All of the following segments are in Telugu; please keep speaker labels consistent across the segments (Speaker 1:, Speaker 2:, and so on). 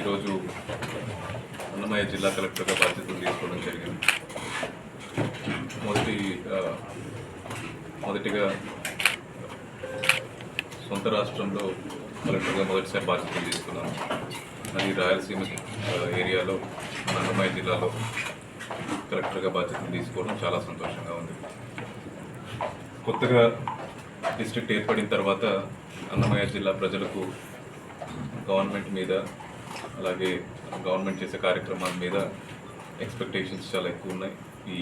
Speaker 1: ఈరోజు అన్నమయ్య జిల్లా కలెక్టర్గా బాధ్యతలు తీసుకోవడం జరిగింది. మొదటిగా సొంత రాష్ట్రంలో కలెక్టర్గా మొదటిసారి బాధ్యతలు తీసుకున్నాను. అది రాయలసీమ ఏరియాలో మన అన్నమయ్య జిల్లాలో కలెక్టర్గా బాధ్యతలు తీసుకోవడం చాలా సంతోషంగా ఉంది. కొత్తగా డిస్ట్రిక్ట్ ఏర్పడిన తర్వాత అన్నమయ్య జిల్లా ప్రజలకు గవర్నమెంట్ మీద, అలాగే గవర్నమెంట్ చేసే కార్యక్రమాల మీద ఎక్స్పెక్టేషన్స్ చాలా ఎక్కువ ఉన్నాయి. ఈ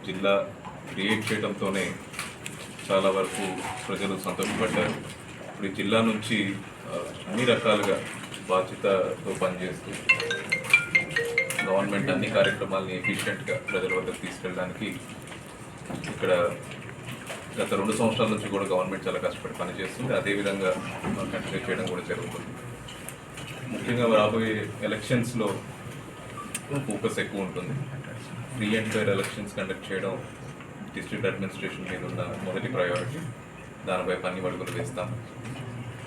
Speaker 1: జిల్లా క్రియేట్ చేయడంతోనే చాలా వరకు ప్రజలు సంతోషపడ్డారు. ఇప్పుడు ఈ జిల్లా నుంచి అన్ని రకాలుగా బాధ్యతతో పనిచేస్తూ గవర్నమెంట్ అన్ని కార్యక్రమాలని ఎఫిషియెంట్గా ప్రజల వద్దకు తీసుకెళ్ళడానికి ఇక్కడ గత 2 సంవత్సరాల నుంచి కూడా గవర్నమెంట్ చాలా కష్టపడి పనిచేస్తుంది. అదేవిధంగా కంటిన్యూ చేయడం కూడా జరుగుతుంది. ముఖ్యంగా రాబోయే ఎలక్షన్స్లో ఫోకస్ ఎక్కువ ఉంటుంది. Free and fair elections conduct చేయడం డిస్ట్రిక్ట్ అడ్మినిస్ట్రేషన్ మీద ఉన్న మొదటి ప్రయారిటీ. దానిపై పని అడుగులు వేస్తాం.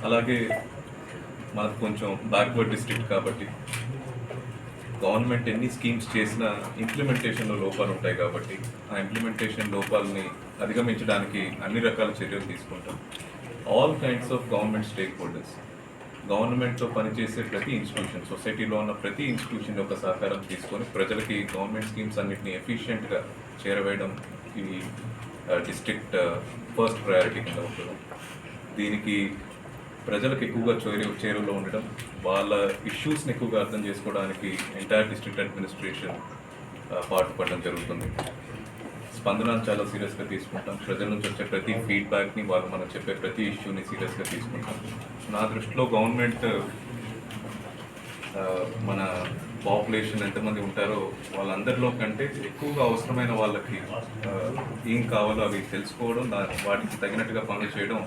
Speaker 1: అలాగే మనకు కొంచెం బ్యాక్వర్డ్ డిస్ట్రిక్ట్ కాబట్టి గవర్నమెంట్ ఎన్ని స్కీమ్స్ చేసినా ఇంప్లిమెంటేషన్లో లోపాలు ఉంటాయి కాబట్టి ఆ ఇంప్లిమెంటేషన్ లోపాలని అధిగమించడానికి అన్ని రకాల చర్యలు తీసుకుంటాం. All kinds of government stakeholders, గవర్నమెంట్తో పనిచేసే ప్రతి ఇన్స్టిట్యూషన్, సొసైటీలో ఉన్న ప్రతి ఇన్స్టిట్యూషన్ యొక్క సహకారం తీసుకొని ప్రజలకి గవర్నమెంట్ స్కీమ్స్ అన్నింటినీ ఎఫిషియెంట్గా చేరవేయడం ఈ డిస్ట్రిక్ట్ ఫస్ట్ ప్రయారిటీ కింద ఉంటుంది. దీనికి ప్రజలకు ఎక్కువగా చేరువలో ఉండడం, వాళ్ళ ఇష్యూస్ని ఎక్కువగా అర్థం చేసుకోవడానికి ఎంటైర్ డిస్ట్రిక్ట్ అడ్మినిస్ట్రేషన్ పాటుపడడం జరుగుతుంది. స్పందనను చాలా సీరియస్గా తీసుకుంటాం. ప్రజల నుంచి వచ్చే ప్రతి ఫీడ్బ్యాక్ని, వాళ్ళు మనం చెప్పే ప్రతి ఇష్యూని సీరియస్గా తీసుకుంటాం. నా దృష్టిలో గవర్నమెంట్ మన పాపులేషన్ ఎంతమంది ఉంటారో వాళ్ళందరిలో కంటే ఎక్కువగా అవసరమైన వాళ్ళకి ఏం కావాలో అవి తెలుసుకోవడం, వాటికి తగినట్టుగా పనులు చేయడం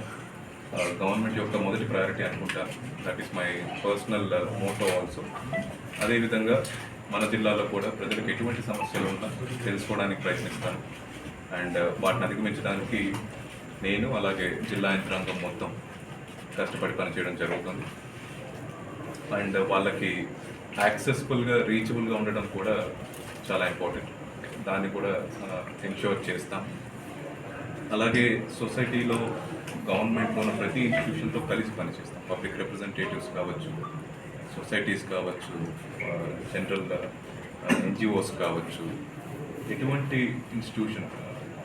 Speaker 1: గవర్నమెంట్ యొక్క మొదటి ప్రయారిటీ అనుకుంటాను. That is my personal motto also. అదేవిధంగా మన జిల్లాలో కూడా ప్రజలకు ఎటువంటి సమస్యలు ఉన్నా తెలుసుకోవడానికి ప్రయత్నిస్తాను. అండ్ వాటిని అధిగమించడానికి నేను అలాగే జిల్లా యంత్రాంగం మొత్తం కష్టపడి పనిచేయడం జరుగుతుంది. అండ్ వాళ్ళకి యాక్సెసిబుల్గా రీచబుల్గా ఉండడం కూడా చాలా ఇంపార్టెంట్. దాన్ని కూడా ఎన్ష్యూర్ చేస్తాం. అలాగే సొసైటీలో గవర్నమెంట్లో ఉన్న ప్రతి ఇన్స్టిట్యూషన్తో కలిసి పనిచేస్తాం. పబ్లిక్ రిప్రజెంటేటివ్స్ కావచ్చు, సొసైటీస్ కావచ్చు, జనరల్ ఎన్జిఓస్ కావచ్చు, ఎటువంటి institution,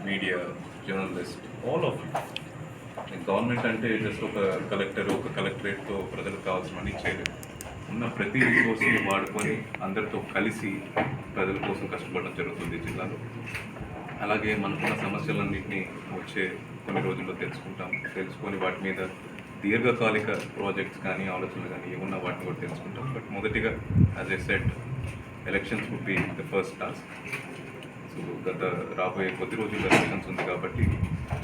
Speaker 1: media, journalist, all of you. Government అంటే జస్ట్ ఒక కలెక్టరేట్తో ప్రజలకు కావాల్సినవన్నీ చేయలేదు. ఉన్న ప్రతి రిసోర్స్ని వాడుకొని అందరితో కలిసి ప్రజల కోసం కష్టపడడం జరుగుతుంది జిల్లాలో. అలాగే మనకున్న సమస్యలన్నింటినీ వచ్చే కొన్ని రోజుల్లో తెలుసుకొని వాటి మీద దీర్ఘకాలిక ప్రాజెక్ట్స్ కానీ ఆలోచనలు కానీ ఏమున్నా వాటిని కూడా తెలుసుకుంటాం. బట్ మొదటిగా as a set, elections would be the first task. So రాబోయే కొద్ది రోజుల్లో ఎలక్షన్స్ ఉంది కాబట్టి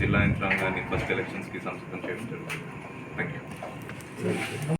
Speaker 1: జిల్లా యంత్రాంగాన్ని ఫస్ట్ ఎలక్షన్స్కి సంసిద్ధం చేయడం జరుగుతుంది. Thank you.